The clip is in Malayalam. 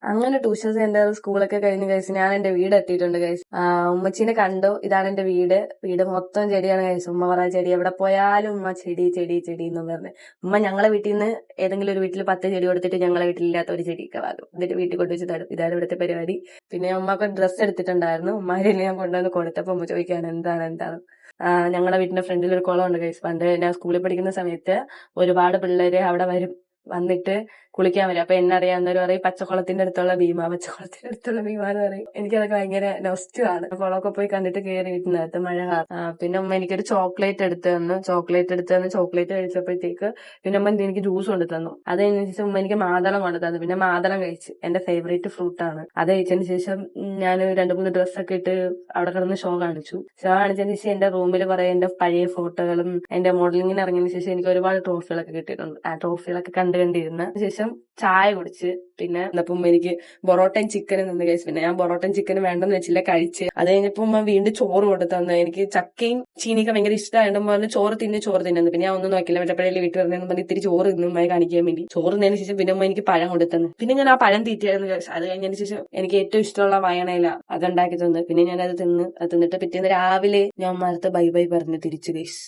അങ്ങനെ ട്യൂഷൻ സെന്റർ സ്കൂളൊക്കെ കഴിഞ്ഞ് കഴിച്ച് ഞാൻ എന്റെ വീട് എത്തിയിട്ടുണ്ട് കഴിച്ച്. ഉമ്മച്ചീനെ കണ്ടു. ഇതാണ് എന്റെ വീട്. വീട് മൊത്തം ചെടിയാണ് കഴിച്ചു. ഉമ്മ പറയാ ചെടി എവിടെ പോയാലും ഉമ്മ ചെടി ചെടി ചെടി എന്ന് പറഞ്ഞ്. ഉമ്മ ഞങ്ങളെ വീട്ടിൽ നിന്ന് ഏതെങ്കിലും ഒരു വീട്ടിൽ 10 ചെടി കൊടുത്തിട്ട് ഞങ്ങളെ വീട്ടിലില്ലാത്ത ഒരു ചെടിയൊക്കെ വാങ്ങും. എന്നിട്ട് വീട്ടിൽ കൊണ്ടുവച്ച് തടും. ഇതാണ് ഇവിടുത്തെ പരിപാടി. പിന്നെ ഉമ്മക്ക് ഡ്രസ്സ് എടുത്തിട്ടുണ്ടായിരുന്നു. ഉമ്മാരിൽ ഞാൻ കൊണ്ടുവന്ന് കൊടുത്തപ്പോ ഉമ്മ ചോദിക്കാണ് എന്താണ്. ഞങ്ങളുടെ വീടിന്റെ ഫ്രണ്ടിൽ ഒരു കുളം ഉണ്ട് കഴിച്ച്. പണ്ട് ഞാൻ സ്കൂളിൽ പഠിക്കുന്ന സമയത്ത് ഒരുപാട് പിള്ളേര് അവിടെ വന്നിട്ട് കുളിക്കാൻ വരും. അപ്പൊ എന്നെ അറിയാവുന്നവര് പറയും പച്ചക്കുളത്തിന്റെ അടുത്തുള്ള ഭീമ എന്ന് പറയും. എനിക്കതൊക്കെ ഭയങ്കര നൊസ്റ്റുമാണ്. കുളമൊക്കെ പോയി കണ്ടിട്ട് കയറി വീട്ടിനകത്ത് മഴ പിന്നെ ഉമ്മ എനിക്കൊരു ചോക്ലേറ്റ് എടുത്ത് തന്നു. ചോക്ലേറ്റ് കഴിച്ചപ്പോഴത്തേക്ക് പിന്നെ ഉമ്മ എനിക്ക് ജ്യൂസ് കൊണ്ടു തന്നു. അത് കഴിഞ്ഞ ശേഷം ഉമ്മ എനിക്ക് മാതളം കൊണ്ടു തന്നു. പിന്നെ മാതളം കഴിച്ച്. എന്റെ ഫേവറേറ്റ് ഫ്രൂട്ട് ആണ്. അത് കഴിച്ചതിന് ശേഷം ഞാൻ 2-3 ഡ്രസ്സൊക്കെ ഇട്ട് അവിടെ കിടന്ന് ഷോ കാണിച്ചതിന് ശേഷം എന്റെ റൂമിൽ കുറെ എന്റെ പഴയ ഫോട്ടോകളും എന്റെ മോഡലിങ്ങിന് ഇറങ്ങിയതിന് ശേഷം എനിക്ക് ഒരുപാട് ട്രോഫികളൊക്കെ കിട്ടിയിട്ടുണ്ട്. ആ ട്രോഫികളൊക്കെ കണ്ടിരുന്ന ശേഷം ചായ കുടിച്ച് പിന്നെ അപ്പം എനിക്ക് പൊറോട്ടയും ചിക്കനും നിന്ന് കഴിച്ചു. പിന്നെ ഞാൻ പൊറോട്ടയും ചിക്കനും വേണ്ടെന്ന് വെച്ചില്ല, കഴിച്ച്. അത് കഴിഞ്ഞപ്പോ ഉമ്മ വീണ്ടും ചോറ് കൊണ്ടു തന്നു. എനിക്ക് ചക്കയും ചീനിയൊക്കെ ഭയങ്കര ഇഷ്ടമായിട്ട് പറഞ്ഞ് ചോറ് തിന്നു. പിന്നെ ഞാൻ ഒന്നും നോക്കില്ല, മറ്റപ്പോഴേ വീട്ടിൽ വരണമെന്ന് പറഞ്ഞ് ഇത്തിരി ചോറ് തിന്നുമായി കാണിക്കാൻ വേണ്ടി ചോറ് തിന്നതിന് ശേഷം പിന്നെ ഉമ്മ എനിക്ക് പഴം കൊണ്ടു തന്നു. പിന്നെ ഞാൻ ആ പഴം തീറ്റയായിരുന്നു കഴിച്ചു. അത് കഴിഞ്ഞതിന് ശേഷം എനിക്ക് ഏറ്റവും ഇഷ്ടമുള്ള വയണയില അതുണ്ടാക്കി തന്നു. പിന്നെ ഞാൻ അത് തിന്നിട്ട് പിറ്റേന്ന് രാവിലെ ഞാൻ ഉമ്മ ബൈ ബൈ പറഞ്ഞ് തിരിച്ചു കഴിച്ചു.